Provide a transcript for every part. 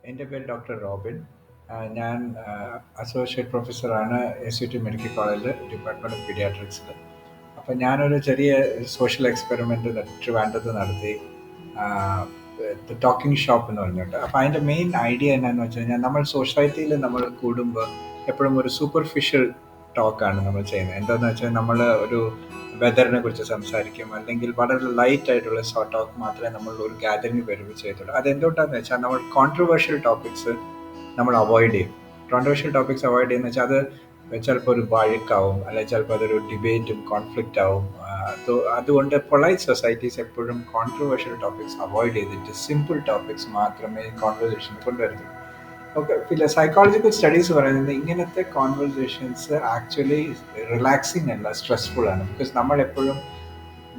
എൻ്റെ പേര് doctor Robin. ഞാൻ അസോസിയേറ്റ് പ്രൊഫസറാണ് SUT മെഡിക്കൽ കോളേജിൽ ഡിപ്പാർട്ട്മെൻറ്റ് ഓഫ് പീഡിയാട്രിക്സിൽ. അപ്പം ഞാനൊരു ചെറിയ സോഷ്യൽ എക്സ്പെരിമെൻ്റ് ട്രിവാൻഡ്രത്ത് നടത്തി. ടോക്കിംഗ് ഷോപ്പ് എന്ന് പറഞ്ഞിട്ട്. അപ്പോൾ അതിൻ്റെ മെയിൻ ഐഡിയ എന്നാന്ന് വെച്ച് കഴിഞ്ഞാൽ, നമ്മൾ സൊസൈറ്റിയിൽ നമ്മൾ കൂടുമ്പോൾ എപ്പോഴും ഒരു സൂപ്പർഫിഷ്യൽ ടോക്കാണ് നമ്മൾ ചെയ്യുന്നത്. എന്താണെന്ന് വെച്ചാൽ നമ്മൾ ഒരു വെതറിനെ കുറിച്ച് സംസാരിക്കും, അല്ലെങ്കിൽ വളരെ ലൈറ്റ് ആയിട്ടുള്ള ടോക്ക് മാത്രമേ നമ്മൾ ഒരു ഗാദറിംഗ് വരുമ്പോൾ ചെയ്യത്തുള്ളൂ. അതെന്തുകൊണ്ടാണെന്ന് വെച്ചാൽ, നമ്മൾ കോൺട്രവേഴ്ഷ്യൽ ടോപ്പിക്സ് നമ്മൾ അവോയ്ഡ് ചെയ്യും. കോൺട്രവേഴ്ഷ്യൽ ടോപ്പിക്സ് അവോയ്ഡ് ചെയ്യുന്ന വെച്ചാൽ അത് ചിലപ്പോൾ ഒരു വഴക്കാവും, അല്ലെങ്കിൽ ചിലപ്പോൾ അതൊരു ഡിബേറ്റും കോൺഫ്ലിക്റ്റ് ആവും. അതുകൊണ്ട് പൊളൈറ്റ് സൊസൈറ്റീസ് എപ്പോഴും കോൺട്രവേഴ്ഷ്യൽ ടോപ്പിക്സ് അവോയ്ഡ് ചെയ്തിട്ട് സിമ്പിൾ ടോപ്പിക്സ് മാത്രമേ കോൺവെർസേഷൻ കൊണ്ടുവരുന്നു. ഓക്കെ, പിന്നെ സൈക്കോളജിക്കൽ സ്റ്റഡീസ് പറയുന്നത് ഇങ്ങനത്തെ കോൺവെർസേഷൻസ് ആക്ച്വലി റിലാക്സിങ് അല്ല, സ്ട്രെസ്ഫുൾ ആണ്. ബിക്കോസ്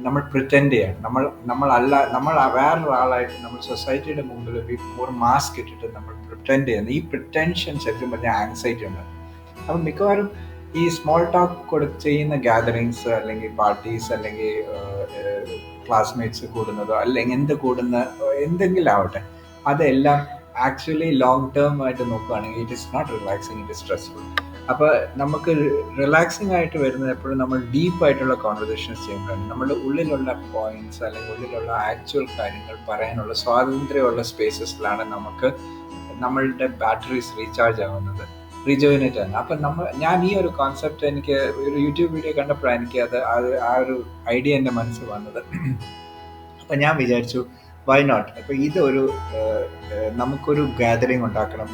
നമ്മൾ പ്രിറ്റൻഡ് ചെയ്യണം, നമ്മൾ വേറൊരാളായിട്ട് നമ്മൾ സൊസൈറ്റിയുടെ മുമ്പിൽ ഒരു മാസ്ക് ഇട്ടിട്ട് നമ്മൾ പ്രിറ്റൻഡ് ചെയ്യുന്നത്. ഈ പ്രിറ്റൻഷൻ ശരിക്കും പറഞ്ഞാൽ ആങ്സൈറ്റി ഉണ്ട്. അപ്പം മിക്കവാറും ഈ സ്മോൾ ടോക്ക് ചെയ്യുന്ന ഗാദറിങ്സ്, അല്ലെങ്കിൽ പാർട്ടീസ്, അല്ലെങ്കിൽ ക്ലാസ്മേറ്റ്സ് കൂടുന്നതോ, അല്ലെങ്കിൽ എന്തെങ്കിലും ആവട്ടെ, അതെല്ലാം ആക്ച്വലി ലോങ് ടേം ആയിട്ട് നോക്കുകയാണെങ്കിൽ it is not relaxing, it is stressful. അപ്പോൾ നമുക്ക് റിലാക്സിങ് ആയിട്ട് വരുന്നത് എപ്പോഴും നമ്മൾ ഡീപ്പായിട്ടുള്ള കോൺവെർസേഷൻസ് ചെയ്യുമ്പോഴാണ്. നമ്മുടെ ഉള്ളിലുള്ള പോയിന്റ്സ്, അല്ലെങ്കിൽ ഉള്ളിലുള്ള ആക്ച്വൽ കാര്യങ്ങൾ പറയാനുള്ള സ്വാതന്ത്ര്യമുള്ള സ്പേസസിലാണ് നമ്മളുടെ ബാറ്ററീസ് റീചാർജ് റീജോയിനേറ്റ് ആകുന്നത്. അപ്പം ഞാൻ ഈ ഒരു കോൺസെപ്റ്റ് എനിക്ക് ഒരു യൂട്യൂബ് വീഡിയോ കണ്ടപ്പോഴാണ് എനിക്ക് ആ ഒരു ഐഡിയ എൻ്റെ മനസ്സിൽ വന്നത്. അപ്പം ഞാൻ വിചാരിച്ചു, വൈ നോട്ട്, അപ്പോൾ ഇതൊരു നമുക്കൊരു ഗാദറിങ് ഉണ്ടാക്കണം,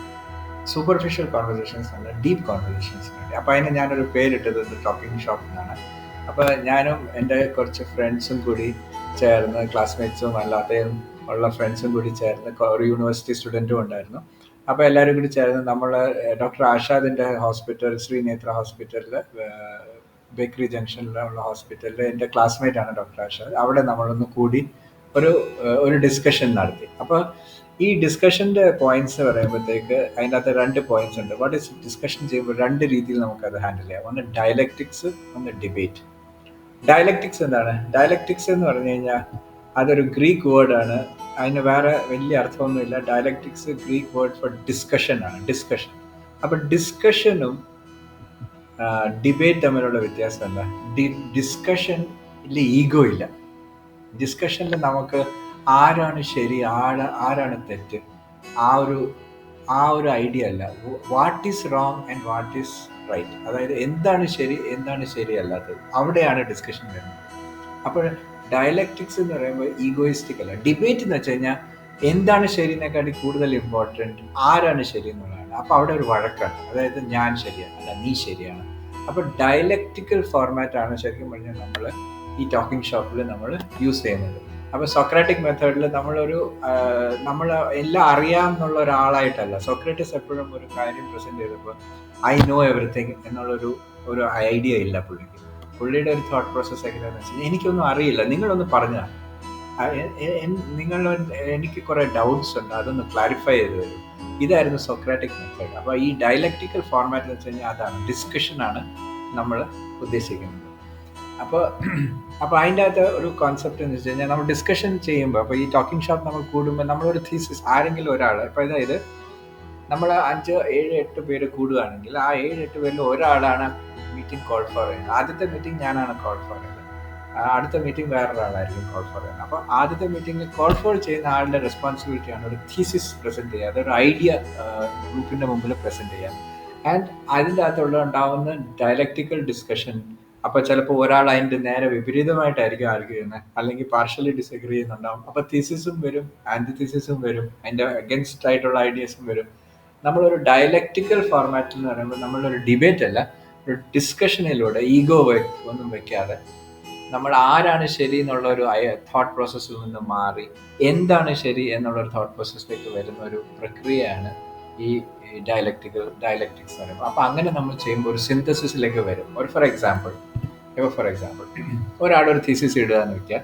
സൂപ്പർഫിഷ്യൽ കോൺവെർസേഷൻസ് അല്ല, ഡീപ്പ് കോൺവെർസേഷൻസിന് വേണ്ടി. അപ്പോൾ അതിന് ഞാനൊരു പേരിട്ടത് ടോക്കിംഗ് ഷോപ്പ് എന്നാണ്. അപ്പോൾ ഞാനും എൻ്റെ കുറച്ച് ഫ്രണ്ട്സും കൂടി ചേർന്ന്, ക്ലാസ്മേറ്റ്സും അല്ലാതെയും ഉള്ള ഫ്രണ്ട്സും കൂടി ചേർന്ന്, ഒരു യൂണിവേഴ്സിറ്റി സ്റ്റുഡൻറ്റും ഉണ്ടായിരുന്നു. അപ്പോൾ എല്ലാവരും കൂടി ചേർന്ന് നമ്മൾ ഡോക്ടർ ആഷാദിൻ്റെ ഹോസ്പിറ്റൽ, ശ്രീനേത്ര ഹോസ്പിറ്റലിൽ, ബേക്കറി ജംഗ്ഷനിലുള്ള ഹോസ്പിറ്റലിൽ എൻ്റെ ക്ലാസ്മേറ്റാണ് ഡോക്ടർ ആഷാദ്. അവിടെ നമ്മളൊന്ന് കൂടി ഒരു ഡിസ്കഷൻ നടത്തി. അപ്പോൾ ഈ ഡിസ്കഷൻ്റെ പോയിന്റ്സ് പറയുമ്പോഴത്തേക്ക് അതിനകത്ത് 2 പോയിന്റ്സ് ഉണ്ട്. വാട്ട് ഈസ് ഡിസ്കഷൻ ചെയ്യുമ്പോൾ 2 രീതിയിൽ നമുക്കത് ഹാൻഡിൽ ചെയ്യാം. ഒന്ന് ഡയലക്റ്റിക്സ്, ഒന്ന് ഡിബേറ്റ്. ഡയലക്റ്റിക്സ് എന്താണ്? ഡയലക്റ്റിക്സ് എന്ന് പറഞ്ഞു കഴിഞ്ഞാൽ അതൊരു ഗ്രീക്ക് വേർഡാണ്. അതിന് വേറെ വലിയ അർത്ഥമൊന്നുമില്ല. Dialectics Greek word for discussion ആണ്, ഡിസ്കഷൻ. അപ്പം ഡിസ്കഷനും ഡിബേറ്റ് തമ്മിലുള്ള വ്യത്യാസം എന്താ? ഡിസ്കഷനിൽ ഈഗോ ഇല്ല. ഡിസ്കഷനിൽ നമുക്ക് ആരാണ് ശരി, ആരാണ് തെറ്റ്, ആ ഒരു ഐഡിയ അല്ല. What is wrong and what is right, അതായത് എന്താണ് ശരി, എന്താണ് ശരിയല്ലാത്തത്, അവിടെയാണ് ഡിസ്കഷൻ വരുന്നത്. അപ്പോൾ ഡയലക്റ്റിക്സ് എന്ന് പറയുമ്പോൾ ഈഗോയിസ്റ്റിക് അല്ല. ഡിബേറ്റ് എന്ന് വെച്ച് കഴിഞ്ഞാൽ എന്താണ് ശരിയെന്നെക്കാട്ടി കൂടുതൽ ഇമ്പോർട്ടൻറ്റ് ആരാണ് ശരി എന്നുള്ളതാണ്. അപ്പോൾ അവിടെ ഒരു വഴക്കാണ്, അതായത് ഞാൻ ശരിയാണ്, അല്ല നീ ശരിയാണ്. അപ്പോൾ ഡയലക്റ്റിക്കൽ ഫോർമാറ്റാണ് ശരിക്കും പറഞ്ഞാൽ നമ്മൾ ഈ ടോക്കിംഗ് ഷോപ്പിൽ നമ്മൾ യൂസ് ചെയ്യുന്നത്. അപ്പോൾ സോക്രാറ്റിക് മെത്തേഡിൽ നമ്മൾ എല്ലാം അറിയാമെന്നുള്ള ഒരാളായിട്ടല്ല. സോക്രട്ടീസ് എപ്പോഴും ഒരു കാര്യം പ്രസൻറ്റ് ചെയ്തപ്പോൾ ഐ നോ എവറിത്തിങ് ഒരു ഐഡിയ ഇല്ല പുള്ളിക്ക്. പുള്ളിയുടെ ഒരു തോട്ട് പ്രോസസ്സ് എങ്ങനെയാണെന്ന് വെച്ച് കഴിഞ്ഞാൽ, എനിക്കൊന്നും അറിയില്ല, നിങ്ങളൊന്ന് പറഞ്ഞാൽ, എനിക്ക് കുറേ ഡൗട്ട്സ് ഉണ്ട്, അതൊന്ന് ക്ലാരിഫൈ ചെയ്ത് തരും. ഇതായിരുന്നു സോക്രാറ്റിക് മെത്തേഡ്. അപ്പോൾ ഈ ഡയലക്റ്റിക്കൽ ഫോർമാറ്റ് എന്ന് വെച്ച് കഴിഞ്ഞാൽ അതാണ്, ഡിസ്കഷനാണ് നമ്മൾ ഉദ്ദേശിക്കുന്നത്. അപ്പോൾ അതിൻ്റെ അകത്ത് ഒരു കോൺസെപ്റ്റ് എന്ന് വെച്ച് കഴിഞ്ഞാൽ, നമ്മൾ ഡിസ്കഷൻ ചെയ്യുമ്പോൾ, അപ്പോൾ ഈ ടോക്കിംഗ് ഷോപ്പ് നമ്മൾ കൂടുമ്പോൾ നമ്മളൊരു തീസിസ്, ആരെങ്കിലും ഒരാൾ, ഇപ്പോൾ അതായത് നമ്മൾ 5, 7, 8 പേര് കൂടുകയാണെങ്കിൽ ആ 7, 8 പേരിൽ ഒരാളാണ് മീറ്റിംഗ് കോൾ ഫോർ ചെയ്യുന്നത്. ആദ്യത്തെ മീറ്റിംഗ് ഞാനാണ് കോൾ ഫോർ ചെയ്യുന്നത്, അടുത്ത മീറ്റിംഗ് വേറൊരാളായിരിക്കും കോൾ ഫോർ ചെയ്യുന്നത്. അപ്പോൾ ആദ്യത്തെ മീറ്റിംഗിൽ കോൾ ഫോർ ചെയ്യുന്ന ആളുടെ റെസ്പോൺസിബിലിറ്റിയാണ് ഒരു തീസിസ് പ്രസൻറ്റ് ചെയ്യുക, അതൊരു ഐഡിയ ഗ്രൂപ്പിൻ്റെ മുമ്പിൽ പ്രസൻറ്റ് ചെയ്യുക. ആൻഡ് അതിൻ്റെ ഉണ്ടാവുന്ന ഡയലക്റ്റിക്കൽ ഡിസ്കഷൻ. അപ്പോൾ ചിലപ്പോൾ ഒരാൾ അതിൻ്റെ നേരെ വിപരീതമായിട്ടായിരിക്കും ആർഗ്യൂ ചെയ്യുന്നത്, അല്ലെങ്കിൽ പാർഷ്യലി ഡിസഗ്രി ചെയ്യുന്നുണ്ടാവും. അപ്പോൾ തീസിസും വരും, ആൻറ്റി തീസിസും വരും, അതിൻ്റെ അഗൻസ്റ്റ് ആയിട്ടുള്ള ഐഡിയാസും വരും. നമ്മളൊരു ഡയലക്റ്റിക്കൽ ഫോർമാറ്റിൽ എന്ന് പറയുമ്പോൾ നമ്മളൊരു ഡിബേറ്റ് അല്ല, ഒരു ഡിസ്കഷനിലൂടെ ഈഗോ ഒന്നും വെക്കാതെ നമ്മൾ ആരാണ് ശരി എന്നുള്ള ഒരു തോട്ട് പ്രോസസ്സിൽ നിന്ന് മാറി എന്താണ് ശരി എന്നുള്ള ഒരു തോട്ട് പ്രോസസ്സിലേക്ക് വരുന്ന ഒരു പ്രക്രിയയാണ് ഈ ഡയലക്റ്റിക്സ് എന്ന് പറയുമ്പോൾ. അപ്പോൾ അങ്ങനെ നമ്മൾ ചെയ്യുമ്പോൾ ഒരു സിന്തസിസിലേക്ക് വരും. ഫോർ എക്സാമ്പിൾ ഒരാളൊരു തീസിസ് ഇടുക എന്ന് വെച്ചാൽ,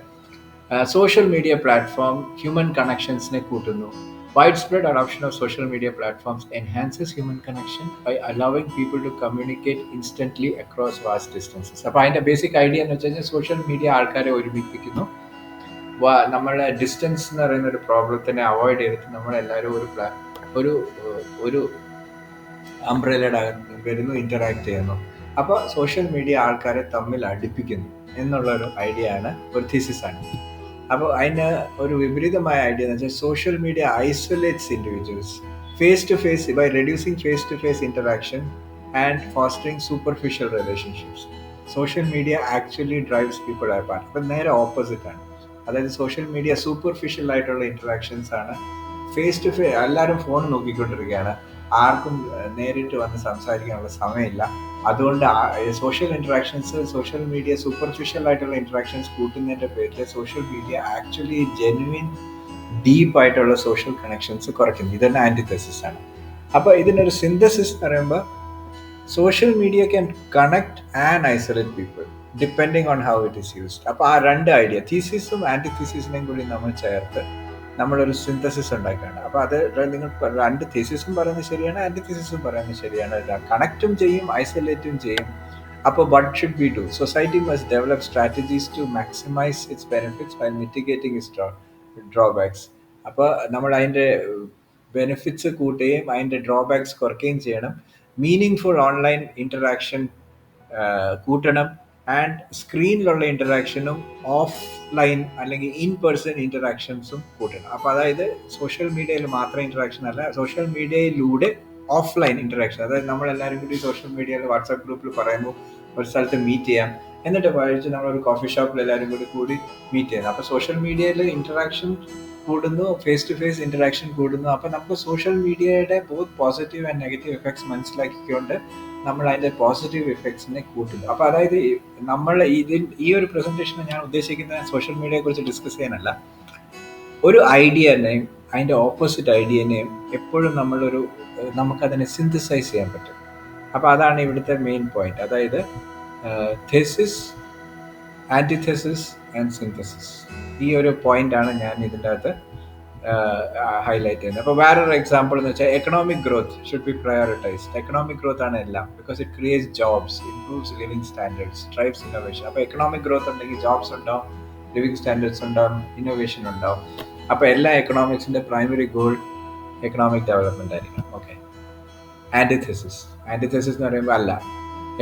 സോഷ്യൽ മീഡിയ പ്ലാറ്റ്ഫോം ഹ്യൂമൻ കണക്ഷൻസിനെ കൂട്ടുന്നു. Widespread adoption of social media platforms enhances human connection by allowing people to communicate instantly across vast distances. അപ്പോൾ അതിൻ്റെ ബേസിക് ഐഡിയ എന്ന് വെച്ച് കഴിഞ്ഞാൽ, സോഷ്യൽ മീഡിയ ആൾക്കാരെ ഒരുമിപ്പിക്കുന്നു. നമ്മളുടെ ഡിസ്റ്റൻസ് എന്ന് പറയുന്ന ഒരു പ്രോബ്ലത്തിനെ അവോയ്ഡ് ചെയ്തിട്ട് നമ്മളെല്ലാവരും ഒരു ഒരു ഒരു അംബ്രലയുടെ വരുന്നു, ഇന്ററാക്ട് ചെയ്യുന്നു. അപ്പോൾ സോഷ്യൽ മീഡിയ ആൾക്കാരെ തമ്മിൽ അടുപ്പിക്കുന്നു എന്നുള്ളൊരു ഐഡിയ ആണ്, ഒരു thesis ആണ്. അപ്പോൾ അതിന് ഒരു വിപരീതമായ ഐഡിയ എന്ന് വെച്ചാൽ social media isolates individuals face to face by reducing face to face interaction and fostering superficial relationships. Social media actually drives people apart. അപ്പം നേരെ ഓപ്പോസിറ്റ് ആണ്. അതായത് സോഷ്യൽ മീഡിയ സൂപ്പർഫിഷ്യൽ ആയിട്ടുള്ള ഇന്ററാക്ഷൻസ് ആണ്. ഫേസ് ടു ഫേസ് എല്ലാവരും phone നോക്കിക്കൊണ്ടിരിക്കുകയാണ്, ആർക്കും നേരിട്ട് വന്ന് സംസാരിക്കാനുള്ള സമയമില്ല. അതുകൊണ്ട് social interactions, social media superficial ആയിട്ടുള്ള ഇന്ററാക്ഷൻസ് കൂട്ടുന്നതിൻ്റെ പേരിൽ social media actually genuine deep ആയിട്ടുള്ള സോഷ്യൽ കണക്ഷൻസ് കുറയ്ക്കുന്നു. ഇതന്നെ ആൻറ്റിതെസിസ് ആണ്. അപ്പോൾ ഇതിനൊരു സിന്തസിസ് എന്ന് പറയുമ്പോൾ social media can connect and isolate people depending on how it is used. അപ്പോൾ ആ രണ്ട് ഐഡിയ, തീസിസും ആൻറ്റി തീസിസിനെയും കൂടി നമ്മൾ ചേർത്ത് നമ്മളൊരു സിന്തസിസ് ഉണ്ടാക്കുകയാണ്. അപ്പോൾ അത് നിങ്ങൾ രണ്ട് തീസിസും പറയുന്നത് ശരിയാണ്, ആൻറ്റി തീസിസും പറയുന്നത് ശരിയാണ്. കണക്റ്റും ചെയ്യും, ഐസൊലേറ്റും ചെയ്യും. അപ്പോൾ what should we do? Society must develop strategies to maximize its benefits while mitigating its drawbacks. അപ്പോൾ നമ്മൾ അതിൻ്റെ ബെനിഫിറ്റ്സ് കൂട്ടുകയും അതിൻ്റെ ഡ്രോബാക്സ് കുറയ്ക്കുകയും ചെയ്യണം. മീനിങ് ഫുൾ ഓൺലൈൻ ഇൻറ്ററാക്ഷൻ കൂട്ടണം, ആൻഡ് സ്ക്രീനിലുള്ള ഇൻറ്ററാക്ഷനും ഓഫ് ലൈൻ അല്ലെങ്കിൽ ഇൻ പേഴ്സൺ ഇൻറ്ററാക്ഷൻസും കൂട്ടണം. അപ്പോൾ അതായത് സോഷ്യൽ മീഡിയയിൽ മാത്രം ഇൻറ്ററാക്ഷൻ അല്ല, സോഷ്യൽ മീഡിയയിലൂടെ ഓഫ് ലൈൻ ഇൻറ്ററാക്ഷൻ. അതായത് നമ്മളെല്ലാവരും കൂടി സോഷ്യൽ മീഡിയയിൽ വാട്സാപ്പ് ഗ്രൂപ്പിൽ പറയുമ്പോൾ ഒരു സ്ഥലത്ത് മീറ്റ് ചെയ്യാം, എന്നിട്ട് കഴിച്ച് നമ്മളൊരു കോഫി ഷോപ്പിൽ എല്ലാവരും കൂടി മീറ്റ് ചെയ്യുന്നു. അപ്പോൾ സോഷ്യൽ മീഡിയയിൽ ഇൻറ്ററാക്ഷൻ കൂടുന്നു, ഫേസ് ടു ഫേസ് ഇൻറ്ററാക്ഷൻ കൂടുന്നു. അപ്പോൾ നമുക്ക് സോഷ്യൽ മീഡിയയുടെ both positive and negative effects മനസ്സിലാക്കിക്കൊണ്ട് നമ്മൾ അതിൻ്റെ പോസിറ്റീവ് എഫക്ട്സിനെ കൂട്ടുന്നു. അപ്പോൾ അതായത് നമ്മൾ ഈ ഒരു പ്രസൻറ്റേഷന് ഞാൻ ഉദ്ദേശിക്കുന്ന സോഷ്യൽ മീഡിയയെ കുറിച്ച് ഡിസ്കസ് ചെയ്യാനല്ല, ഒരു ഐഡിയനെയും അതിൻ്റെ ഓപ്പോസിറ്റ് ഐഡിയനെയും എപ്പോഴും നമുക്കതിനെ സിന്തസൈസ് ചെയ്യാൻ പറ്റും. അപ്പോൾ അതാണ് ഇവിടുത്തെ മെയിൻ പോയിന്റ്. അതായത് തെസിസ്, ആൻറ്റിതെസിസ് ആൻഡ് സിന്തസിസ്, ഈ ഒരു പോയിന്റാണ് ഞാൻ ഇതിൻ്റെ അകത്ത് ഹൈലൈറ്റ് ചെയ്യുന്നത്. അപ്പോൾ വേറൊരു എക്സാമ്പിൾ എന്ന് വെച്ചാൽ economic growth should be prioritised. Economic growth ആണ് എല്ലാം, because it creates jobs, improves living standards, drives innovation. അപ്പോൾ എക്കണോമിക് ഗ്രോത്ത് ഉണ്ടെങ്കിൽ ജോബ്സ് ഉണ്ടാവും, ലിവിങ് സ്റ്റാൻഡേർഡ്സ് ഉണ്ടാവും, ഇന്നോവേഷൻ ഉണ്ടാവും. അപ്പോൾ എല്ലാ എക്കണോമിക്സിൻ്റെ പ്രൈമറി ഗോൾ എക്കണോമിക് ഡെവലപ്മെൻ്റ് ആയിരിക്കണം. ഓക്കെ. ആൻറ്റിതെസിസ് എന്ന് പറയുമ്പോൾ അല്ല,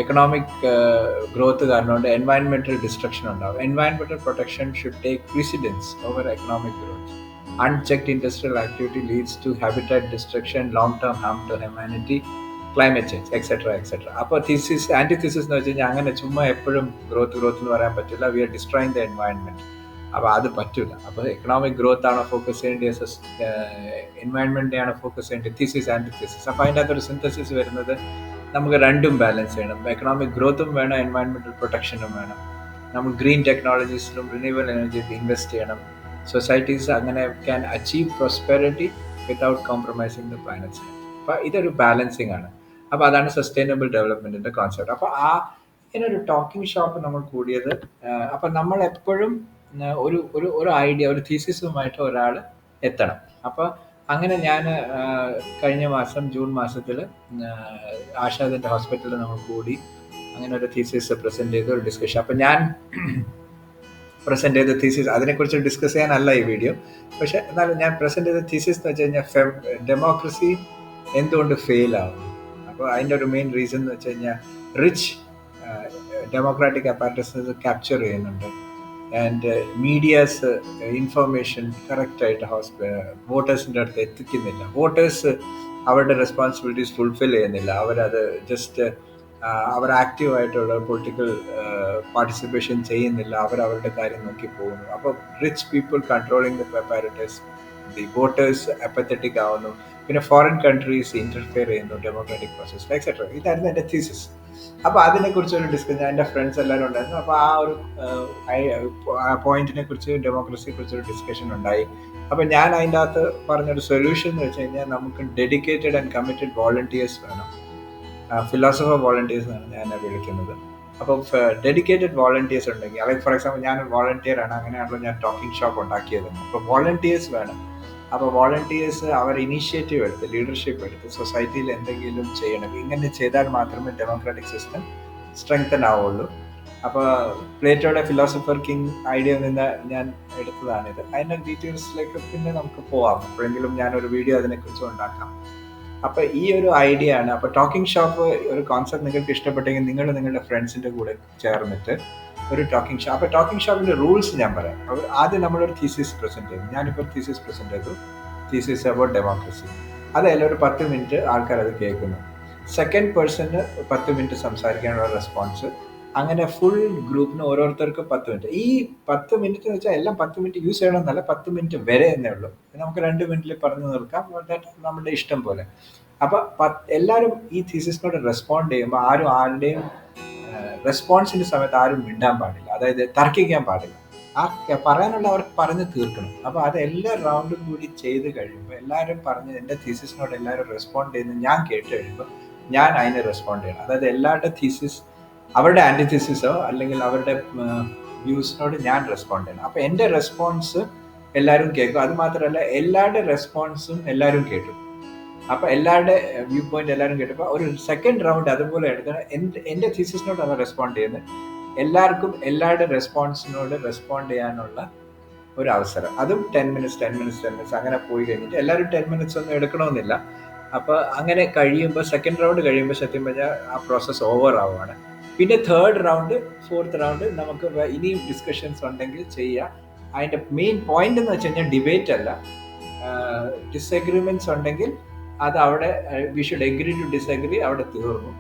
എക്കണോമിക് ഗ്രോത്ത് കാരണം കൊണ്ട് എൻവയൺമെൻറ്റൽ ഡിസ്ട്രക്ഷൻ ഉണ്ടാവും. Environmental protection should take precedence over economic growth. Unchecked industrial activity leads to habitat destruction, long-term harm to humanity, climate change, etc. അപ്പോൾ ആൻറ്റിതെസിസ് എന്ന് വെച്ച് കഴിഞ്ഞാൽ അങ്ങനെ ചുമ്മാ എപ്പോഴും ഗ്രോത്ത് എന്ന് പറയാൻ പറ്റില്ല. We are destroying the environment. അപ്പോൾ അത് പറ്റില്ല. അപ്പോൾ എക്കണോമിക് ഗ്രോത്ത് ആണോ ഫോക്കസ് ചെയ്യേണ്ടത്, എൻവയൺമെൻറ്റിനെയാണോ ഫോക്കസ് ചെയ്യേണ്ടത്? തീസിസ്, ആൻറ്റിതെസിസ്. അപ്പോൾ അതിൻ്റെ അകത്തൊരു സിന്തസിസ് വരുന്നത് നമുക്ക് രണ്ടും ബാലൻസ് ചെയ്യണം. എക്കണോമിക് ഗ്രോത്തും വേണം, എൻവയൺമെൻറ്റൽ പ്രൊട്ടക്ഷനും വേണം. നമ്മൾ ഗ്രീൻ ടെക്നോളജീസിലും റിന്യൂവൽ എനർജിയിൽ ഇൻവെസ്റ്റ് ചെയ്യണം. സൊസൈറ്റീസ് അങ്ങനെ can achieve prosperity without compromising the planets. അപ്പോൾ ഇതൊരു ബാലൻസിങ് ആണ്. അപ്പോൾ അതാണ് സസ്റ്റൈനബിൾ ഡെവലപ്മെൻറ്റിൻ്റെ കോൺസെപ്റ്റ്. അപ്പോൾ ഇതിനൊരു ടോക്കിംഗ് ഷോപ്പ് നമ്മൾ കൂടിയത്. അപ്പം നമ്മൾ എപ്പോഴും ഒരു ഐഡിയ, ഒരു തീസിസുമായിട്ട് ഒരാൾ എത്തണം. അപ്പോൾ അങ്ങനെ ഞാൻ കഴിഞ്ഞ മാസം ജൂൺ മാസത്തിൽ ആശാദിൻ്റെ ഹോസ്പിറ്റലിൽ നമ്മൾ കൂടി അങ്ങനെ ഒരു തീസിസ് പ്രസൻറ്റ് ചെയ്ത് ഒരു ഡിസ്കഷൻ. അപ്പം ഞാൻ പ്രസൻറ്റ് ചെയ്ത തീസിസ്, അതിനെക്കുറിച്ച് ഡിസ്കസ് ചെയ്യാനല്ല ഈ വീഡിയോ, പക്ഷേ എന്നാലും ഞാൻ പ്രസൻറ്റ് ചെയ്ത തീസിസ് എന്ന് വെച്ച് കഴിഞ്ഞാൽ ഡെമോക്രസി എന്തുകൊണ്ട് ഫെയിൽ ആവും. അപ്പോൾ അതിൻ്റെ ഒരു മെയിൻ റീസൺ എന്ന് വെച്ച് കഴിഞ്ഞാൽ റിച്ച് ഡെമോക്രാറ്റിക് അപ്പാരറ്റസ് ക്യാപ്ചർ ചെയ്യുന്നുണ്ട്, ആൻഡ് മീഡിയാസ് ഇൻഫർമേഷൻ കറക്റ്റായിട്ട് വോട്ടേഴ്സിൻ്റെ അടുത്ത് എത്തിക്കുന്നില്ല. വോട്ടേഴ്സ് അവരുടെ റെസ്പോൺസിബിലിറ്റീസ് ഫുൾഫിൽ ചെയ്യുന്നില്ല. അവരത് ജസ്റ്റ് അവർ ആക്റ്റീവായിട്ടുള്ള പൊളിറ്റിക്കൽ പാർട്ടിസിപ്പേഷൻ ചെയ്യുന്നില്ല. അവരവരുടെ കാര്യം നോക്കി പോകുന്നു. അപ്പോൾ rich people controlling the apparatus, the voters apathetic ആവുന്നു. പിന്നെ ഫോറിൻ കൺട്രീസ് ഇൻ്റർഫിയർ ചെയ്യുന്നു ഡെമോക്രാറ്റിക് പ്രോസസ്, എക്സെട്ര. ഇതായിരുന്നു എൻ്റെ തീസിസ്. അപ്പോൾ അതിനെക്കുറിച്ചൊരു ഡിസ്കസ്, ഞാൻ എൻ്റെ ഫ്രണ്ട്സ് എല്ലാവരും ഉണ്ടായിരുന്നു. അപ്പോൾ ആ ഒരു പോയിന്റിനെ കുറിച്ച്, ഡെമോക്രസിയെ കുറിച്ചൊരു ഡിസ്കഷൻ ഉണ്ടായി. അപ്പോൾ ഞാൻ അതിൻ്റെ അകത്ത് പറഞ്ഞൊരു സൊല്യൂഷൻ എന്ന് വെച്ച് കഴിഞ്ഞാൽ നമുക്ക് ഡെഡിക്കേറ്റഡ് ആൻഡ് കമ്മിറ്റഡ് വോളണ്ടിയേഴ്സ് വേണം. ഫിലോസഫർ വോളണ്ടിയേഴ്സ് ആണ് ഞാൻ വിളിക്കുന്നത്. അപ്പോൾ ഡെഡിക്കേറ്റഡ് വോളണ്ടിയേഴ്സ് ഉണ്ടെങ്കിൽ, അല്ലെങ്കിൽ ഫോർ എക്സാമ്പിൾ ഞാൻ വോളണ്ടിയർ ആണ്, അങ്ങനെയാണല്ലോ ഞാൻ ടോക്കിംഗ് ഷോപ്പ് ഉണ്ടാക്കിയത്. അപ്പോൾ വോളണ്ടിയേഴ്സ് വേണം. അപ്പോൾ വോളണ്ടിയേഴ്സ് അവർ ഇനീഷ്യേറ്റീവ് എടുത്ത്, ലീഡർഷിപ്പ് എടുത്ത് സൊസൈറ്റിയിൽ എന്തെങ്കിലും ചെയ്യണം. ഇങ്ങനെ ചെയ്താൽ മാത്രമേ ഡെമോക്രാറ്റിക് സിസ്റ്റം സ്ട്രെങ്തൻ ആവുള്ളൂ. അപ്പോൾ പ്ലേറ്റോയുടെ ഫിലോസഫർ കിങ് ഐഡിയ നിന്ന് ഞാൻ എടുത്തതാണിത്. അതിൻ്റെ ഡീറ്റെയിൽസിലേക്ക് പിന്നെ നമുക്ക് പോവാം. എപ്പോഴെങ്കിലും ഞാനൊരു വീഡിയോ അതിനെക്കുറിച്ച് ഉണ്ടാക്കാം. അപ്പൊ ഈ ഒരു ഐഡിയ ആണ്. അപ്പൊ ടോക്കിംഗ് ഷോപ്പ് ഒരു കോൺസെപ്റ്റ് നിങ്ങൾക്ക് ഇഷ്ടപ്പെട്ടെങ്കിൽ നിങ്ങൾ നിങ്ങളുടെ ഫ്രണ്ട്സിന്റെ കൂടെ ചേർന്നിട്ട് ഒരു ടോക്കിംഗ് ഷോപ്പ്. അപ്പൊ ടോക്കിംഗ് ഷോപ്പിന്റെ റൂൾസ് ഞാൻ പറയാം. ആദ്യം നമ്മളൊരു തീസിസ് പ്രസന്റ് ചെയ്തു. ഞാനിപ്പോൾ തീസിസ് പ്രസന്റ് ചെയ്തു, തീസിസ് അബൌട്ട് ഡെമോക്രസി. അതെല്ലാം ഒരു 10 മിനിറ്റ് ആൾക്കാർ അത് കേൾക്കുന്നു. സെക്കൻഡ് പേഴ്സണ് 10 മിനിറ്റ് സംസാരിക്കാനുള്ള റെസ്പോൺസ്. അങ്ങനെ ഫുൾ ഗ്രൂപ്പിന് ഓരോരുത്തർക്കും 10 മിനിറ്റ്. ഈ 10 മിനിറ്റ് എന്ന് വെച്ചാൽ എല്ലാം 10 മിനിറ്റ് യൂസ് ചെയ്യണമെന്നല്ല, 10 മിനിറ്റ് വരെ എന്നേ ഉള്ളൂ. നമുക്ക് 2 മിനിറ്റിൽ പറഞ്ഞു നിർക്കാം, നമ്മുടെ ഇഷ്ടം പോലെ. അപ്പൊ എല്ലാവരും ഈ തീസിസിനോട് റെസ്പോണ്ട് ചെയ്യുമ്പോൾ ആരുടെയും റെസ്പോൺസിന്റെ സമയത്ത് ആരും മിണ്ടാൻ പാടില്ല, അതായത് തർക്കിക്കാൻ പാടില്ല. പറയാനുള്ള അവർക്ക് പറഞ്ഞ് തീർക്കണം. അപ്പൊ അത് എല്ലാ റൗണ്ടും കൂടി ചെയ്ത് കഴിയുമ്പോൾ എല്ലാവരും പറഞ്ഞ് എന്റെ തീസിസിനോട് എല്ലാവരും റെസ്പോണ്ട് ചെയ്യുന്നത് ഞാൻ കേട്ട് കഴിയുമ്പോൾ ഞാൻ അതിന് റെസ്പോണ്ട് ചെയ്യണം. അതായത് എല്ലാവരുടെ തീസിസ്, അവരുടെ ആന്റിതീസിസോ അല്ലെങ്കിൽ അവരുടെ വ്യൂസിനോട് ഞാൻ റെസ്പോണ്ട് ചെയ്യണം. അപ്പൊ എന്റെ റെസ്പോൺസ് എല്ലാവരും കേൾക്കും. അത് മാത്രമല്ല എല്ലാവരുടെ റെസ്പോൺസും എല്ലാവരും കേട്ടു. അപ്പൊ എല്ലാവരുടെ വ്യൂ പോയിന്റ് എല്ലാവരും കേട്ടപ്പോൾ ഒരു സെക്കൻഡ് റൗണ്ട് അതുപോലെ എടുക്കണം. എന്റെ തീസിസിനോടാണ് റെസ്പോണ്ട് ചെയ്യുന്നത്. എല്ലാവർക്കും എല്ലാവരുടെ റെസ്പോൺസിനോട് റെസ്പോണ്ട് ചെയ്യാനുള്ള ഒരു അവസരം. അതും 10 മിനിറ്റ്സ് അങ്ങനെ പോയി കഴിഞ്ഞിട്ട് എല്ലാവരും 10 മിനിറ്റ്സ് ഒന്നും എടുക്കണമെന്നില്ല. അപ്പൊ അങ്ങനെ കഴിയുമ്പോൾ സെക്കൻഡ് റൗണ്ട് കഴിയുമ്പോൾ സത്യം പറഞ്ഞാൽ ആ പ്രോസസ്സ് ഓവർ ആവുകയാണ്. പിന്നെ തേർഡ് റൗണ്ട്, ഫോർത്ത് റൗണ്ട് നമുക്ക് ഇനിയും ഡിസ്കഷൻസ് ഉണ്ടെങ്കിൽ ചെയ്യാം. അതിന്റെ മെയിൻ പോയിന്റ് എന്ന് വെച്ച് കഴിഞ്ഞാൽ ഡിബേറ്റ് അല്ല. ഡിസഗ്രിമെന്റ്സ് ഉണ്ടെങ്കിൽ അത് അവിടെ we should agree to disagree, അവിടെ തീർന്നു.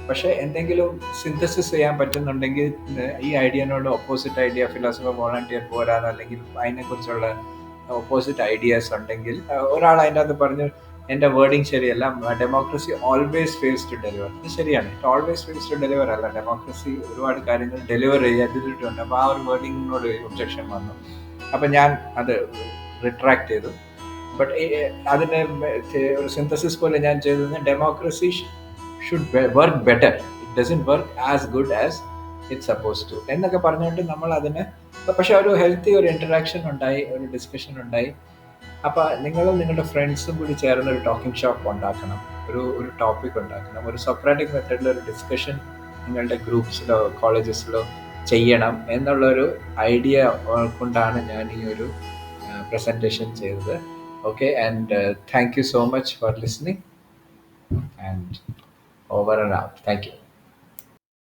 പക്ഷെ എന്തെങ്കിലും സിന്തസിസ് ചെയ്യാൻ പറ്റുന്നുണ്ടെങ്കിൽ ഈ ഐഡിയനോട് ഓപ്പോസിറ്റ് ഐഡിയ, ഫിലോസഫർ വോളണ്ടിയർ പോരാതെ അല്ലെങ്കിൽ അതിനെക്കുറിച്ചുള്ള ഓപ്പോസിറ്റ് ഐഡിയാസ് ഉണ്ടെങ്കിൽ ഒരാൾ അതിൻ്റെ അകത്ത് പറഞ്ഞു എൻ്റെ വേർഡിങ് ശരിയല്ല, democracy always fails to deliver. ഇത് ശരിയാണ്, it always fails to deliver അല്ല, ഡെമോക്രസി ഒരുപാട് കാര്യങ്ങൾ ഡെലിവർ ചെയ്തിട്ടുണ്ട്. അപ്പോൾ ആ ഒരു വേർഡിങ്ങിനോട് ഒബ്ജക്ഷൻ വന്നു. അപ്പം ഞാൻ അത് റിട്രാക്ട് ചെയ്തു. ബട്ട് അതിൻ്റെ ഒരു സിന്തസിസ് പോലെ ഞാൻ ചെയ്തത് democracy should work better, it doesn't work as good as it's supposed to എന്നൊക്കെ പറഞ്ഞുകൊണ്ട് നമ്മൾ അതിന് പക്ഷെ ഒരു ഹെൽത്തി ഒരു ഇന്ററാക്ഷൻ ഉണ്ടായി, ഒരു ഡിസ്കഷൻ ഉണ്ടായി. അപ്പൊ നിങ്ങളും നിങ്ങളുടെ ഫ്രണ്ട്സും കൂടി ചേർന്ന് ഒരു ടോക്കിംഗ് ഷോപ്പ് ഉണ്ടാക്കണം, ഒരു ടോപ്പിക് ഉണ്ടാക്കണം, ഒരു സോക്രാറ്റിക് മെത്തഡിൽ ഒരു ഡിസ്കഷൻ നിങ്ങളുടെ ഗ്രൂപ്പ്സിലോ കോളേജസിലോ ചെയ്യണം എന്നുള്ളൊരു ഐഡിയ കൊണ്ടാണ് ഞാൻ ഈ ഒരു പ്രസന്റേഷൻ ചെയ്തത്. Okay, and thank you so much for listening, and over and out. Thank you.